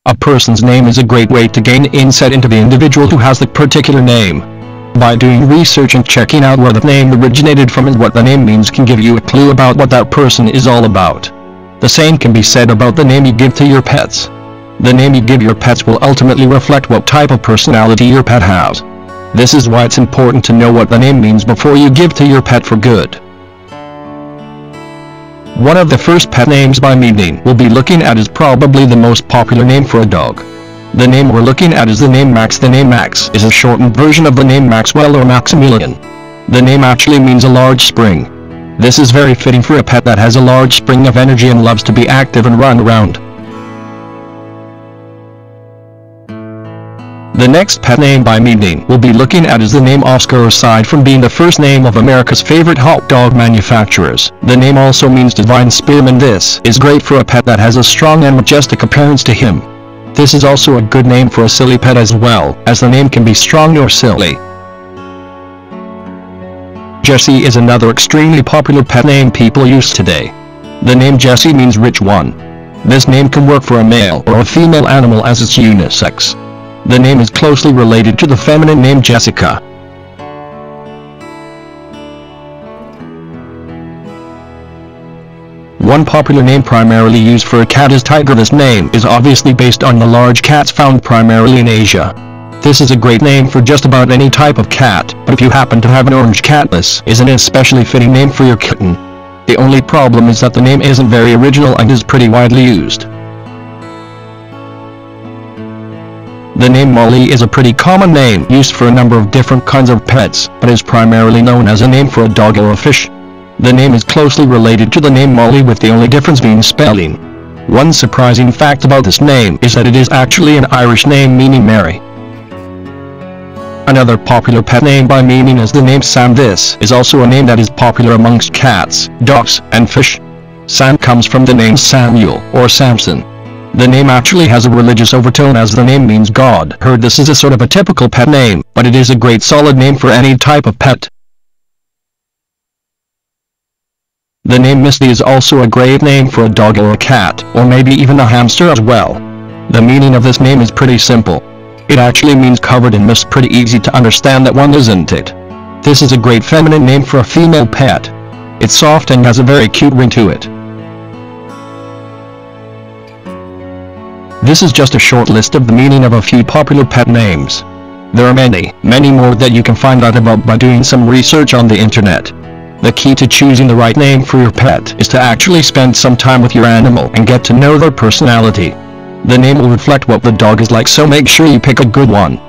A person's name is a great way to gain insight into the individual who has the particular name. By doing research and checking out where the name originated from and what the name means can give you a clue about what that person is all about. The same can be said about the name you give to your pets. The name you give your pets will ultimately reflect what type of personality your pet has. This is why it's important to know what the name means before you give to your pet for good. One of the first pet names by meaning we'll be looking at is probably the most popular name for a dog. The name we're looking at is the name Max. The name Max is a shortened version of the name Maxwell or Maximilian. The name actually means a large spring. This is very fitting for a pet that has a large spring of energy and loves to be active and run around. The next pet name by meaning we'll be looking at is the name Oscar. Aside from being the first name of America's favorite hot dog manufacturers, the name also means divine spearman. This is great for a pet that has a strong and majestic appearance to him. This is also a good name for a silly pet as well, as the name can be strong or silly. Jessie is another extremely popular pet name people use today. The name Jessie means rich one. This name can work for a male or a female animal as it's unisex. The name is closely related to the feminine name Jessica. One popular name primarily used for a cat is Tiger. This name is obviously based on the large cats found primarily in Asia. This is a great name for just about any type of cat, but if you happen to have an orange cat, this is an especially fitting name for your kitten. The only problem is that the name isn't very original and is pretty widely used. The name Molly is a pretty common name used for a number of different kinds of pets, but is primarily known as a name for a dog or a fish. The name is closely related to the name Molly, with the only difference being spelling. One surprising fact about this name is that it is actually an Irish name meaning Mary. Another popular pet name by meaning is the name Sam. This is also a name that is popular amongst cats, dogs, and fish. Sam comes from the name Samuel or Samson. The name actually has a religious overtone as the name means God. Heard this is a sort of a typical pet name, but it is a great solid name for any type of pet. The name Misty is also a great name for a dog or a cat, or maybe even a hamster as well. The meaning of this name is pretty simple. It actually means covered in mist. Pretty easy to understand that one, isn't it? This is a great feminine name for a female pet. It's soft and has a very cute ring to it. This is just a short list of the meaning of a few popular pet names. There are many more that you can find out about by doing some research on the internet. The key to choosing the right name for your pet is to actually spend some time with your animal and get to know their personality. The name will reflect what the dog is like, so make sure you pick a good one.